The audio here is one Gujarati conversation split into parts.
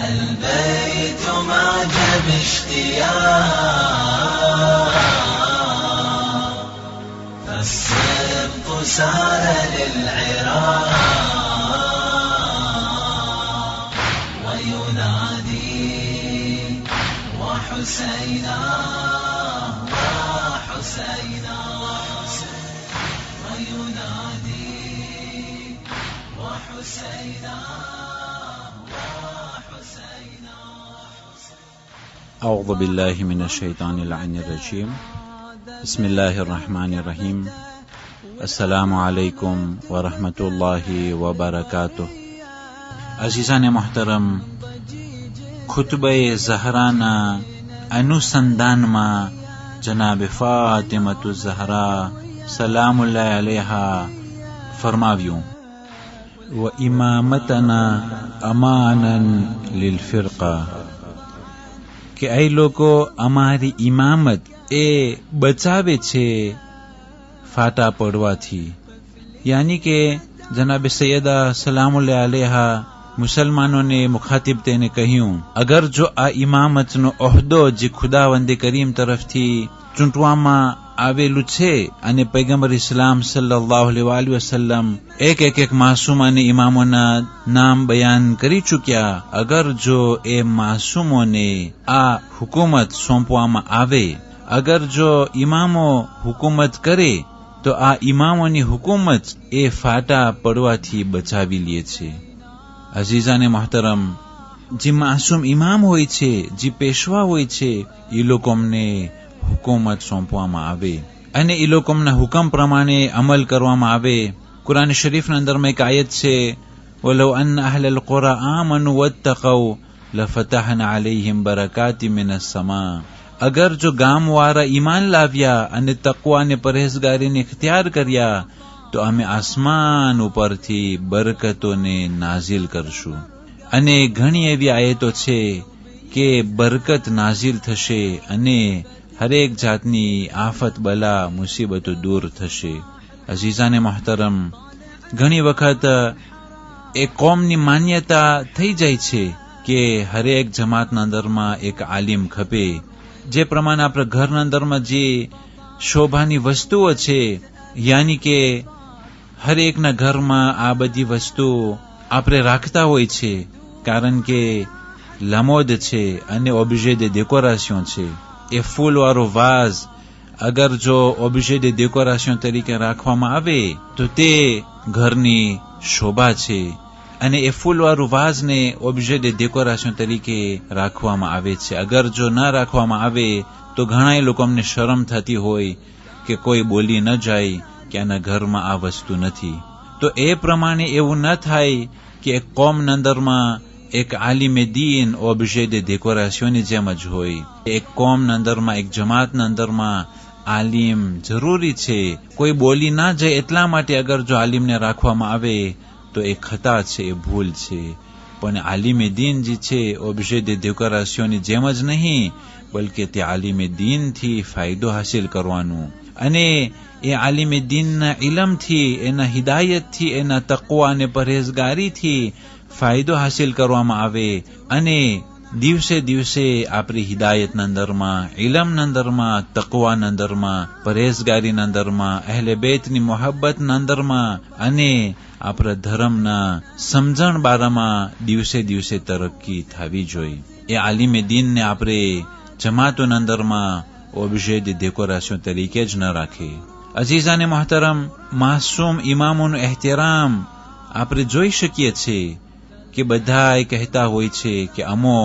البيت معجب اشتياق فالسبط سار للعراق وينادي وحسينا وحسينا وينادي وحسينا وحسينا. أعوذ بالله من الشيطان اللعين الرجيم. بسم الله الرحمن الرحيم. السلام علیکم ورحمۃ اللہ وبرکاتہ. عزیزان محترم، خطبہ زہرانا انوسندان ما جناب فاطمۃ الزہرا سلام اللہ علیہا فرماویوں و امامتنا امانا للفرقہ کہ اے لوگو અમારી ઇમામત એ બચાવે છે ફાટા પડવાથી. યાની કે જનાબ સૈયદા સલામુલ્લાહ અલૈહા મુસલમાનોને મુખાતિબ તેને કહ્યું, અગર જો આ ઇમામતનો ઓહદો જે ખુદાવંદ કરીમ તરફથી ચૂંટવામાં આવેલું છે અને પૈગંબર ઇસ્લામ સલ્લલ્લાહુ અલૈહિ વસલ્લમ એક માસૂમ અને ઇમામોના નામ બયાન કરી ચૂક્યા, અગર જો એ માસૂમોને આ હુકુમત સોંપવામાં આવે, અગર જો ઇમામો હુકુમત કરે તો આ ઇમામોની હુકુમત એ ફાટા પડવાથી બચાવી લે છે. અઝીઝાને મહતરમ, જે માસૂમ ઇમામ હોય છે, જે પેશવા હોય છે, એ લોકોને હુકુમત સોંપવામાં આવે અને એ લોકોના હુકમ પ્રમાણે અમલ કરવામાં આવે. કુરાન શરીફના અંદરમાં એક આયત છે, વલૌ અન્ન અહલલ કુરા આમનુ વત્તકૌ લફતહના અલૈહિમ બરકાતિમ મિનસ સમા. અગર જો ગામવાળા ઈમાન લાવ્યા અને તકવા અને પરહેઝગારીને ઇખ્તિયાર કર્યા તો અમે આસમાન ઉપરથી બરકતોને નાઝિલ કરશું. અને ઘણી એવી આયતો છે કે બરકત નાઝિલ થશે અને હરેક જાતની આફત બલા મુસીબતો દૂર થશે. અઝીઝાને મહતરમ, ઘણી વખત એ કોમની માન્યતા થઈ જાય છે કે હરેક જમાતના અંદરમાં એક આલિમ ખપે. જે પ્રમાણે આપણા ઘરના અંદરમાં જે શોભાની વસ્તુઓ છે, યાની કે હરેકના ઘરમાં આ બધી વસ્તુ આપણે રાખતા હોય છે, કારણ કે લમોદ છે અને ઓબ્જે de ડેકોરેશન છે. એ ફૂલવાળો વાઝ અગર જો ઓબ્જે de ડેકોરેશન તરીકે રાખવામાં આવે તો તે ઘરની શોભા છે અને એ ફૂલવાળું વાઝને ઓબ્જે de ડેકોરેશન તરીકે રાખવામાં આવે છે. અગર જો ન રાખવામાં આવે તો ઘણા લોકોને શરમ થતી હોય કે કોઈ બોલી ન જાય કે આના ઘરમાં આ વસ્તુ નથી. તો એ પ્રમાણે એવું ન થાય કે એક કોમના અંદરમાં એક આલિમે દીન ઓબ્જે de ડેકોરેશનની જેમ જ હોય. એક કોમના અંદરમાં, એક જમાતના અંદરમાં આલિમ જરૂરી છે. કોઈ બોલી ના જાય એટલા માટે અગર જો આલિમને રાખવામાં આવે તો એ ખતા છે, એ ભૂલ છે. પણ આલિમે દીન જે છે ઓબ્જે de ડેકોરેશનની જેમ જ નહીં, બલકે તે આલિમે દીનથી ફાયદો હાસિલ કરવાનું અને એ આલિમે દીનના ઇલમથી, એના હિદાયતથી, એના તકવા અને પરહેઝગારીથી ફાયદો હાસિલ કરવામાં આવે અને દિવસે દિવસે આપણી હિદાયતના અંદરમાં, ઇલમના અંદરમાં, તકવાના અંદરમાં, પરહેઝગારીના અંદરમાં, અહેલે બેતની મોહબ્બતના અંદરમાં અને આપણા ધર્મના સમજણ બારામાં દિવસે દિવસે તરક્કી થવી જોઈએ. એ આલિમે દીનને આપણે જમાતોના અંદરમાં ઓબ્જે de ડેકોરેશન તરીકે જ ન રાખે. અઝીઝાને મહતરમ, માસૂમ ઇમામોનું એહતરામ આપણે જોઈ શકીએ છીએ કે બધા કહેતા હોય છે કે અમો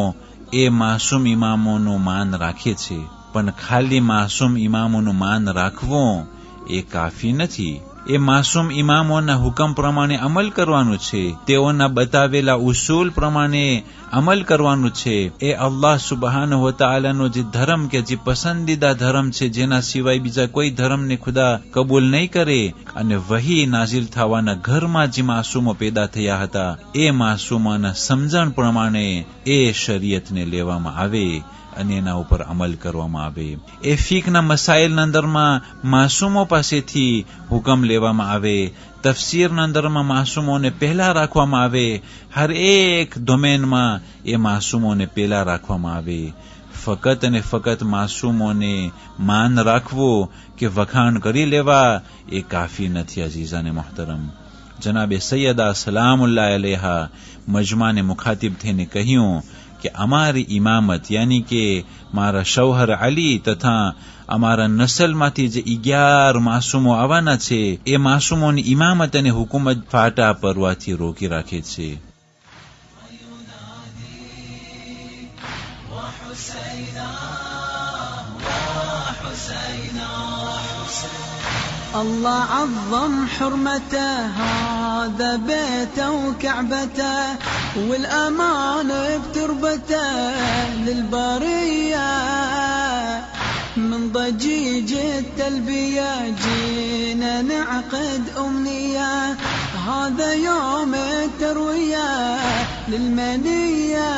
એ માસૂમ ઇમામોનું માન રાખે છે, પણ ખાલી માસૂમ ઇમામોનું માન રાખવું એ કાફી નથી. એ માસૂમ ઇમામોના હુકમ પ્રમાણે અમલ કરવાનું છે, તેઓના બતાવેલા ઉસૂલ પ્રમાણે અમલ કરવાનું છે. એ અલ્લાહ સુબહાનહુ વ તઆલાનો જે ધર્મ કે જે પસંદીદા ધર્મ છે, જેના સિવાય બીજા કોઈ ધર્મને ખુદા કબૂલ નહીં કરે, અને વહી નાઝિલ થવાના ઘરમાં જે માસૂમો પેદા થયા હતા એ માસૂમોના સમજણ પ્રમાણે એ શરીયતને લેવામાં આવે અને એના ઉપર અમલ કરવામાં આવે. એ ફિકના મસાઇલના અંદરમાં માસૂમો પાસેથી હુકમ લેવામાં આવે. તફસીરના અંદરમાં માસૂમોને પહેલા રાખવામાં આવે. હર એક ડોમેનમાં એ માસૂમોને પહેલા રાખવામાં આવે. ફકત અને ફકત માસૂમોને માન રાખવું કે વખાણ કરી લેવા એ કાફી નથી. અઝીઝાને મોહતરમ, જનાબે સૈયદા સલામુલ્લાહ અલૈહા મજમાને મુખાતિબ થઈને કહ્યું કે અમારી ઇમામત યાની કે મારા શૌહર અલી તથા અમારા નસલમાંથી જે 11 માસૂમો આવવાના છે એ માસૂમોની ઇમામત અને હુકુમત ફાટા પરવાથી રોકી રાખે છે. الله عظم حرمته هذا بيته وكعبته والأمان بتربته للبرية من ضجيج التلبية جينا نعقد أمنية هذا يوم التروية للمنية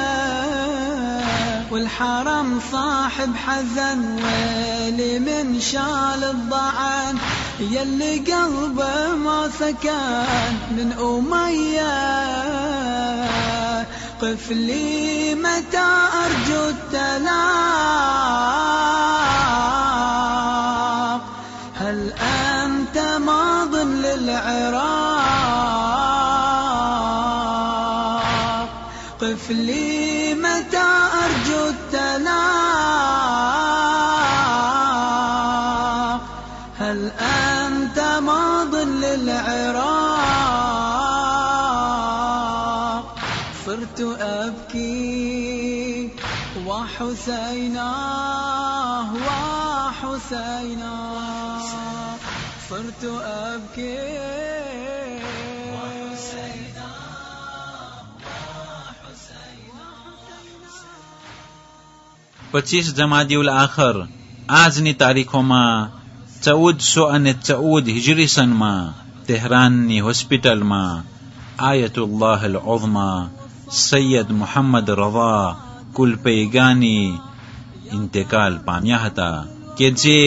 والحرم صاحب حزن ويلي من شال الضعن يلي قلبه ما سكن من أمية قف لي متى أرجو التلاق هل أنت ماض للعراق قف لي متى أرجو التلاق هل أنت ماض للعراق صرت أبكي وحسيناه وحسيناه صرت أبكي 25 જમાદિઉલ આખર આજની તારીખોમાં 1414 હિજરી સનમાં તેહરાનની હોસ્પિટલમાં આયતુલ્લાહ અલ ઉઝમા સૈયદ મુહમ્મદ રઝા કુલપૈગાની ઇન્તેકાલ પામ્યા હતા કે જે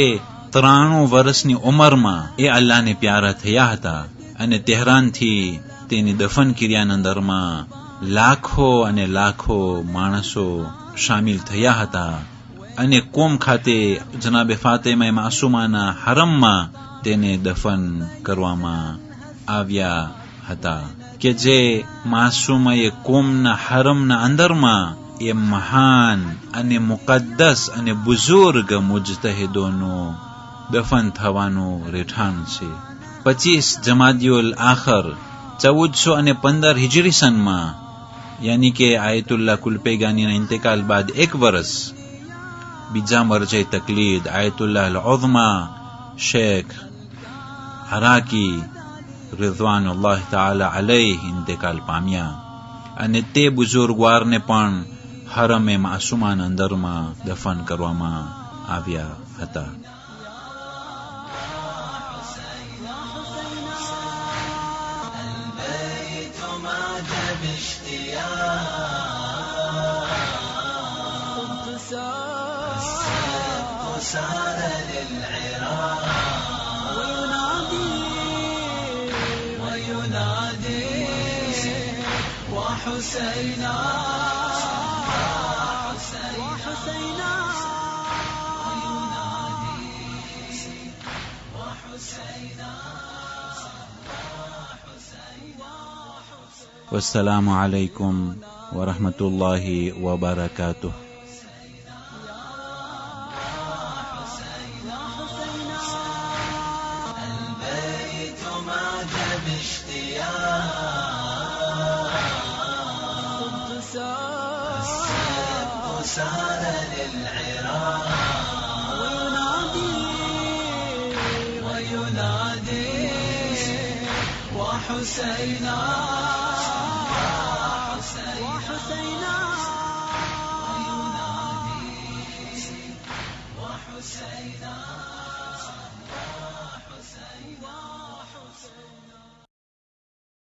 93 વર્ષની ઉંમરમાં એ અલ્લાહને પ્યારા થયા હતા. અને તેહરાનથી તેની દફન ક્રિયાના અંદરમાં લાખો અને લાખો માણસો શામિલ થયા હતા. અને કોમ ખાતે જનાબે ફાતિમા માસૂમાના હરમમાં તેને દફન કરવામાં આવ્યા હતા કે જે માસૂમાએ કોમના હરમના અંદરમાં એ મહાન અને મુકદ્દસ અને બુઝુર્ગ મુજતહિદોનું દફન થવાનું રહેઠાણ છે. 25 જમાદિઉલ આખર 1415 હિજરી સનમાં યાની કે આયતુલ્લાહ કુલપૈગાનીના ઇન્તેકાલ બાદ 1 વર્ષ બીજા મરજે તકલીદ આયતુલ્લાહ અલ ઉઝમા શેખ હરાકી રિઝવાનુલ્લાહ તાલા અલૈહ ઇન્તેકાલ પામ્યા. અને તે બુઝુર્ગવારને પણ હરમે માસૂમાના અંદરમાં દફન કરવામાં આવ્યા હતા. سار للعراق وينادي وحسينا وحسينا والسلام عليكم ورحمة الله وبركاته. سار للعراق وينادي وحسينا وحسينا